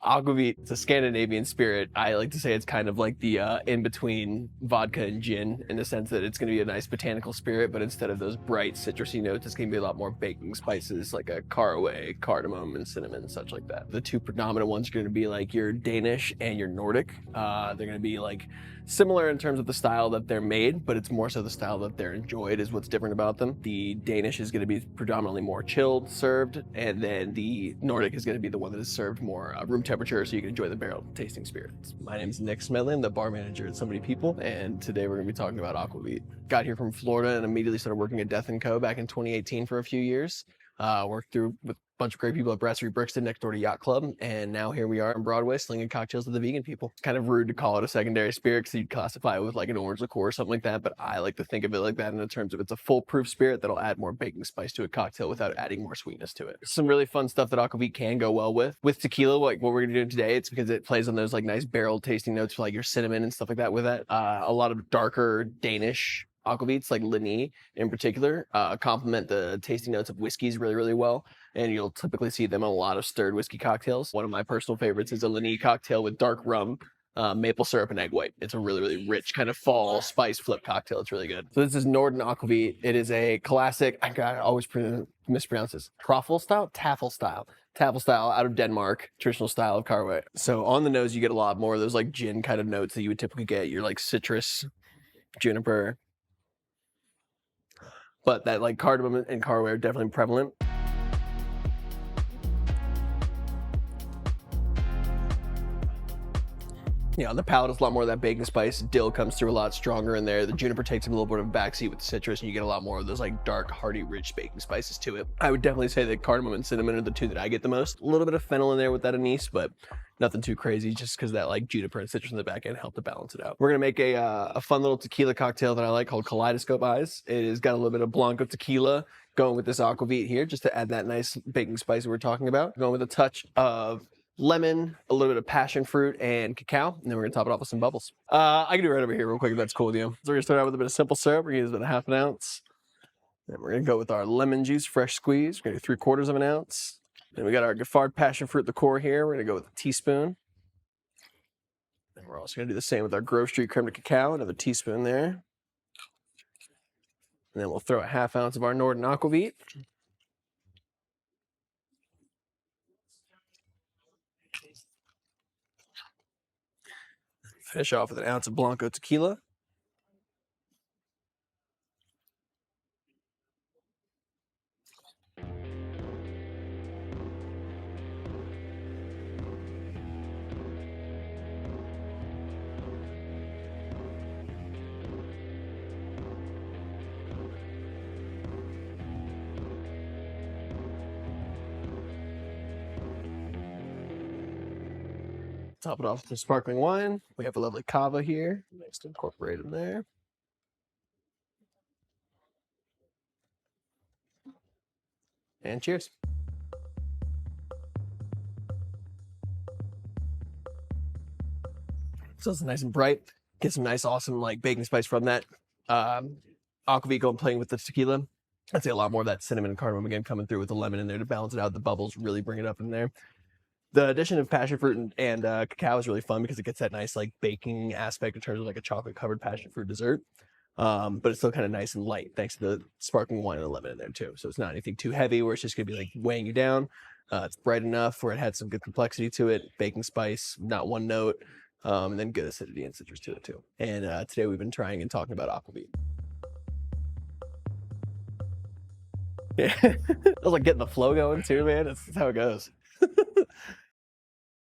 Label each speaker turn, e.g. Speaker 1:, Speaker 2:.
Speaker 1: Aquavit, it's a Scandinavian spirit. I like to say it's kind of like the in-between vodka and gin, in the sense that it's going to be a nice botanical spirit, but instead of those bright citrusy notes, it's going to be a lot more baking spices like a caraway, cardamom, and cinnamon and such like that. The two predominant ones are going to be like your Danish and your Nordic. They're going to be like similar in terms of the style that they're made, but it's more so the style that they're enjoyed is what's different about them. The Danish is going to be predominantly more chilled served, and then the Nordic is going to be the one that is served more room temperature, so you can enjoy the barrel tasting spirits. My name is Nick Smedley. I'm the bar manager at So Many People, and today we're going to be talking about Aquavit. Got here from Florida and immediately started working at Death & Co. back in 2018 for a few years. Worked through with a bunch of great people at Brasserie Brixton next door to Yacht Club, and now here we are on Broadway slinging cocktails to the vegan people. It's kind of rude to call it a secondary spirit because you'd classify it with like an orange liqueur or something like that, but I like to think of it like that in terms of it's a foolproof spirit that'll add more baking spice to a cocktail without adding more sweetness to it. Some really fun stuff that Aquavit can go well with. With tequila, like what we're gonna do today, it's because it plays on those like nice barrel tasting notes for like your cinnamon and stuff like that with it. A lot of darker Danish Aquavits, like Lanyap in particular, complement the tasting notes of whiskeys really, really well. And you'll typically see them on a lot of stirred whiskey cocktails. One of my personal favorites is a Lanyap cocktail with dark rum, maple syrup, and egg white. It's a really, really rich kind of fall spice flip cocktail. It's really good. So this is Norden Aquavit. It is a classic, I always mispronounce this, Taffel style out of Denmark, traditional style of caraway. So on the nose, you get a lot more of those like gin kind of notes that you would typically get. Your like citrus, juniper, but that like cardamom and caraway are definitely prevalent. Yeah, on the palate, it's a lot more of that baking spice. Dill comes through a lot stronger in there. The juniper takes a little bit of a backseat with the citrus, and you get a lot more of those like dark, hearty, rich baking spices to it. I would definitely say that cardamom and cinnamon are the two that I get the most. A little bit of fennel in there with that anise, but nothing too crazy, just because that like juniper and citrus in the back end help to balance it out. We're gonna make a fun little tequila cocktail that I like called Kaleidoscope Eyes. It has got a little bit of Blanco tequila going with this Aquavit here, just to add that nice baking spice that we're talking about. Going with a touch of lemon, a little bit of passion fruit, and cacao, and then we're gonna top it off with some bubbles. I can do it right over here real quick if that's cool with you. So we're gonna start out with a bit of simple syrup. We're gonna use about a half an ounce. Then we're gonna go with our lemon juice, fresh squeeze. We're gonna do 3/4 of an ounce. Then we got our Giffard passion fruit liqueur here. We're gonna go with a teaspoon. And we're also gonna do the same with our Grove Street creme de cacao, another teaspoon there. And then we'll throw a ½ ounce of our Norden Aquavit. Finish off with an ounce of Blanco tequila. Top it off with some sparkling wine. We have a lovely cava here. Nice to incorporate in there. And cheers. So it's nice and bright. Get some nice, awesome like baking spice from that. Aquavit going playing with the tequila. I'd say a lot more of that cinnamon and cardamom again coming through with the lemon in there to balance it out. The bubbles really bring it up in there. The addition of passion fruit and cacao is really fun because it gets that nice like baking aspect in terms of like a chocolate covered passion fruit dessert. But it's still kind of nice and light thanks to the sparkling wine and the lemon in there too. So it's not anything too heavy where it's just gonna be like weighing you down. It's bright enough where it had some good complexity to it, baking spice, not one note, and then good acidity and citrus to it too. And today we've been trying and talking about Aquavit. Yeah, I was like getting the flow going too, man. That's how it goes.